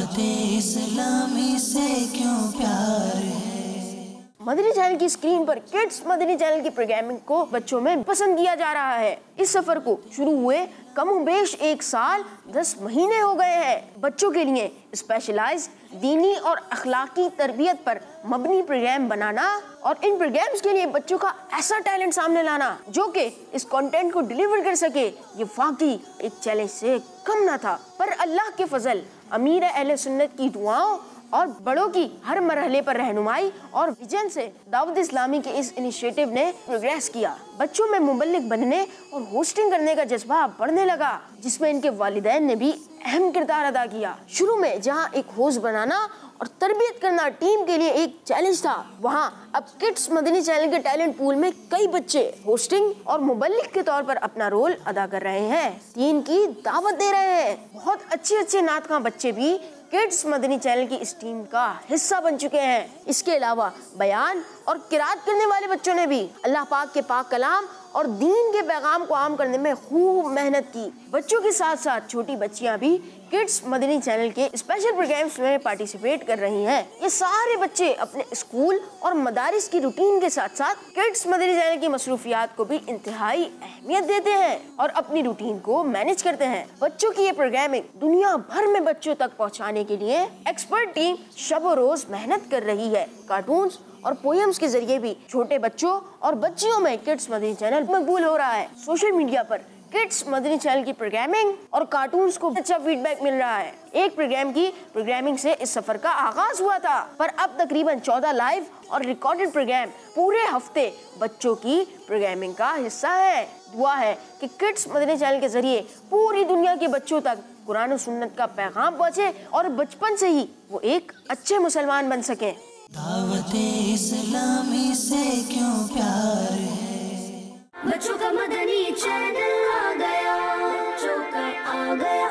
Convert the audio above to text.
دعوت اسلامی سے کیوں پیار ہے۔ مدنی چینل کی اسکرین پر کڈس مدنی چینل کی پروگرامنگ کو بچوں میں پسند کیا جا رہا ہے۔ اس سفر کو شروع ہوئے کم و بیش 1 سال 10 مہینے ہو گئے ہیں۔ بچوں کے لیے اسپیشلائز دینی اور اخلاقی تربیت پر مبنی پروگرام بنانا اور ان پروگرامز کے لیے بچوں کا ایسا ٹیلنٹ سامنے لانا جو کہ اس کنٹینٹ کو ڈیلیور کر سکے، یہ واقعی ایک چیلنج سے کم نہ تھا۔ پر اللہ کے فضل، امیر اہل سنت کی دعاؤں اور بڑوں کی ہر مرحلے پر رہنمائی اور ویژن سے دعوت اسلامی کے اس انیشیٹو نے پروگریس کیا۔ بچوں میں مبلغ بننے اور ہوسٹنگ کرنے کا جذبہ بڑھنے لگا، جس میں ان کے والدین نے بھی اہم کردار ادا کیا۔ شروع میں جہاں ایک ہوسٹ بنانا اور تربیت کرنا ٹیم کے لیے ایک چیلنج تھا، وہاں اب کڈس مدنی چینل کے ٹیلنٹ پول میں کئی بچے ہوسٹنگ اور مبلغ کے طور پر اپنا رول ادا کر رہے ہیں، دین کی دعوت دے رہے ہیں۔ بہت اچھے نعت خواں بچے بھی کڈس مدنی چینل کی اس ٹیم کا حصہ بن چکے ہیں۔ اس کے علاوہ بیان اور قرات کرنے والے بچوں نے بھی اللہ پاک کے پاک کلام اور دین کے پیغام کو عام کرنے میں خوب محنت کی۔ بچوں کے ساتھ ساتھ چھوٹی بچیاں بھی کڈس مدنی چینل کے اسپیشل پروگرامز میں پارٹیسپیٹ کر رہی ہیں۔ یہ سارے بچے اپنے اسکول اور مدارس کی روٹین کے ساتھ ساتھ کڈس مدنی چینل کی مصروفیات کو بھی انتہائی اہمیت دیتے ہیں اور اپنی روٹین کو مینج کرتے ہیں۔ بچوں کی یہ پروگرامنگ دنیا بھر میں بچوں تک پہنچانے کے لیے ایکسپرٹ ٹیم شب و روز محنت کر رہی ہے۔ کارٹونز اور پوئمز کے ذریعے بھی چھوٹے بچوں اور بچیوں میں کڈس مدنی چینل مقبول ہو رہا ہے۔ سوشل میڈیا پر کڈس مدنی چینل کی پروگرامنگ اور کارٹونز کو اچھا فیڈ بیک مل رہا ہے۔ ایک پروگرام کی پروگرامنگ سے اس سفر کا آغاز ہوا تھا، پر اب تقریباً 14 لائیو اور ریکارڈڈ پروگرام پورے ہفتے بچوں کی پروگرامنگ کا حصہ ہے۔ دعا ہے کہ کڈس مدنی چینل کے ذریعے پوری دنیا کے بچوں تک قرآن و سنت کا پیغام پہنچے اور بچپن سے ہی وہ ایک اچھے مسلمان بن سکیں۔ دعوت اسلامی سے کیوں پیار ہے۔ بچوں کا مدنی چینل آ گیا، بچوں کا آ گیا۔